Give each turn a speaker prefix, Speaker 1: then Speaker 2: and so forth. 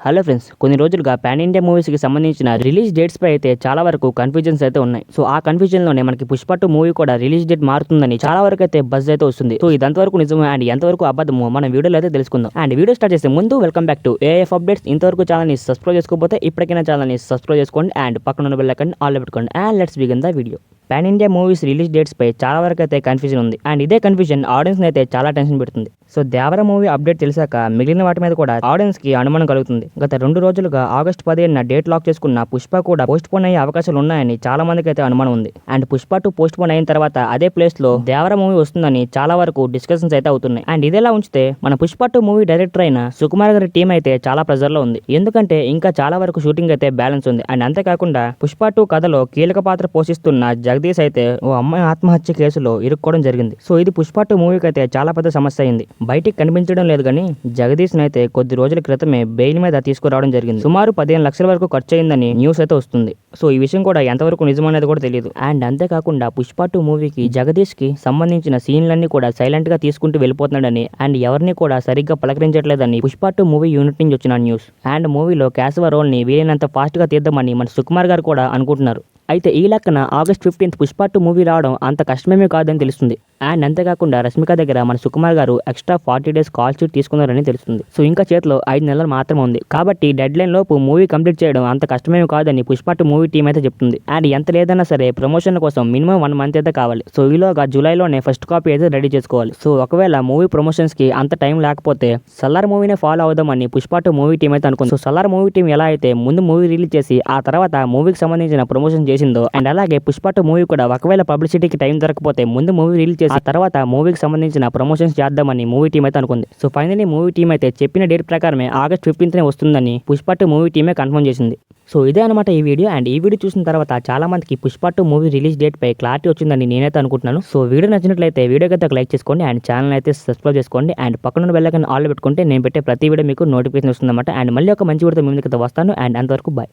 Speaker 1: Hello friends, కొన్ని రోజులుగా pan India మూవీస్కి సంబంధించిన రిలీజ్ డేట్స్ పై అయితే చాలా వరకు కన్ఫ్యూజన్స్ అయితే ఉన్నాయి. సో ఆ కన్ఫ్యూజన్ లోనే మనకి పుష్ప 2 మూవీ కూడా రిలీజ్ డేట్ మారుతుందని చాలా వరకు అయితే బజ్ అయితే వస్తుంది. సో ఇదంతవరకు నిజమే అండ్ ఎంతవరకు అబద్ధమో మనం వీడియోలో అయితే తెలుసుకుందాం. అండ్ వీడియో స్టార్ట్ చేసే ముందు welcome back to AF updates. ఇంతవరకు ఛానల్ ని సబ్స్క్రైబ్ చేసుకోకపోతే ఇప్పటికైనా ఛానల్ ని సబ్స్క్రైబ్ చేసుకోండి అండ్ పక్కన ఉన్న బెల్ ఐకాన్ ఆల్ పెట్టుకోండి. And let's begin the video. Pan India movies release dates పై చాలా వరకు అయితే కన్ఫ్యూజన్ ఉంది అండ్ ఇదే కన్ఫ్యూజన్ ఆడియన్స్ అయితే చాలా టెన్షన్ పెడుతుంది. సో దేవర మూవీ అప్డేట్ తెలిసాక మిగిలిన వాటి మీద కూడా ఆడియన్స్ కి అనుమానం కలుగుతుంది. గత 2 రోజులుగా ఆగస్టు 15న డేట్ లాక్ చేసుకున్న పుష్ప కూడా పోస్ట్ పోన్ అయ్యే అవకాశాలు ఉన్నాయని చాలా మందికి అయితే అనుమానం ఉంది. అండ్ పుష్ప 2 పోస్ట్ పోన్ అయిన తర్వాత అదే ప్లేస్ లో దేవర మూవీ వస్తుందని చాలా వరకు డిస్కషన్స్ అయితే అవుతున్నాయి. అండ్ ఇదేలా ఉంచితే మన పుష్ప 2 మూవీ డైరెక్టర్ అయిన సుకుమార్ గారి టీం అయితే చాలా ప్రెజర్ లో ఉంది. ఎందుకంటే ఇంకా చాలా వరకు షూటింగ్ అయితే బ్యాలెన్స్ ఉంది. అండ్ అంతేకాకుండా పుష్ప 2 కథలో కీలక పాత్ర పోషిస్తున్న జగదీష్ అయితే ఓ అమ్మాయి ఆత్మహత్య కేసులో ఇరుక్కోవడం జరిగింది. సో ఇది పుష్ప 2 మూవీకి అయితే చాలా పెద్ద సమస్య అయింది. బయటికి కనిపించడం లేదు కానీ జగదీష్ అయితే కొద్ది రోజుల క్రితమే బెయిల్ మీద తీసుకురావడం జరిగింది. సుమారు 15 లక్షల వరకు ఖర్చు అయిందని న్యూస్ అయితే వస్తుంది. సో ఈ విషయం కూడా ఎంతవరకు నిజమనేది కూడా తెలియదు. అండ్ అంతేకాకుండా పుష్ప 2 మూవీకి జగదీష్ కి సంబంధించిన సీన్లన్నీ కూడా సైలెంట్ గా తీసుకుంటూ వెళ్ళిపోతున్నాడని అండ్ ఎవరిని కూడా సరిగ్గా పలకరించట్లేదని పుష్ప 2 మూవీ యూనిట్ నుంచి వచ్చిన న్యూస్. అండ్ మూవీలో కేశవ రోల్ ని వీలైనంత ఫాస్ట్ గా తీద్దామని మన సుకుమార్ గారు కూడా అనుకుంటున్నారు. అయితే ఈ లెక్కన ఆగస్ట్ 15th పుష్ప 2 మూవీ రావడం అంత కష్టమేమీ కాదని తెలుస్తుంది. అండ్ అంతేకాకుండా రష్మిక దగ్గర మన సుకుమార్ గారు ఎక్స్ట్రా 40 days కాల్ షీట్ తీసుకున్నారని తెలుస్తుంది. సో ఇంకా చేతిలో 5 నెలలు మాత్రమే ఉంది కాబట్టి డెడ్ లైన్ లోపు మూవీ కంప్లీట్ చేయడం అంత కష్టమేమీ కాదని పుష్ప 2 మూవీ టీం అయితే చెప్తుంది. అండ్ ఎంత లేదన్నా సరే ప్రమోషన్ కోసం మినిమం 1 month అయితే కావాలి. సో ఈలోగా జూలైలోనే ఫస్ట్ కాపీ అయితే రెడీ చేసుకోవాలి. సో ఒకవేళ మూవీ ప్రమోషన్స్ కి అంత టైం లేకపోతే సల్లార్ మూవీనే ఫాలో అవుదామని పుష్ప 2 మూవీ టీం అయితే అనుకుంది. సో సల్లార్ మూవీ టీం ఎలా అయితే ముందు మూవీ రిలీజ్ చేసి ఆ తర్వాత మూవీకి సంబంధించిన ప్రమోషన్ చేసిందో అండ్ అలాగే పుష్ప 2 మూవీ కూడా ఒకవేళ పబ్లిసిటీకి టైం దొరకపోతే ముందు మూవీ రిలీజ్ చేసి ఆ తర్వాత మూవీకి సంబంధించిన ప్రమోషన్స్ చేద్దామని మూవీ టీం అయితే అనుకుంది. సో ఫైనల్లీ మూవీ టీం అయితే చెప్పిన డేట్ ప్రకారమే ఆగస్ట్ 15th వస్తుందని పుష్ప 2 మూవీ టీమే కన్ఫర్మ్ చేసింది. సో ఇదే అనమాట ఈ వీడియో. అండ్ ఈ వీడియో చూసిన తర్వాత చాలా మందికి పుష్ప 2 మూవీ రిలీజ్ డేట్ పై క్లారిటీ వచ్చిందని నేనైతే అనుకుంటున్నాను. సో వీడియో నచ్చినట్లయితే వీడియోకి అయితే ఒక లైక్ చేసుకోండి అండ్ ఛానల్ అయితే సబ్స్క్రైబ్ చేసుకోండి అండ్ పక్కన బెల్ ఐకాన్ ఆల్ పెట్టుకుంటే నేను పెట్టే ప్రతి వీడియో మీకు నోటిఫికేషన్ వస్తుందన్నమాట. అండ్ మళ్ళీ ఒక మంచి వీడియోతో మీ ముందుకు వస్తాను. అండ్ అంతవరకు బాయ్.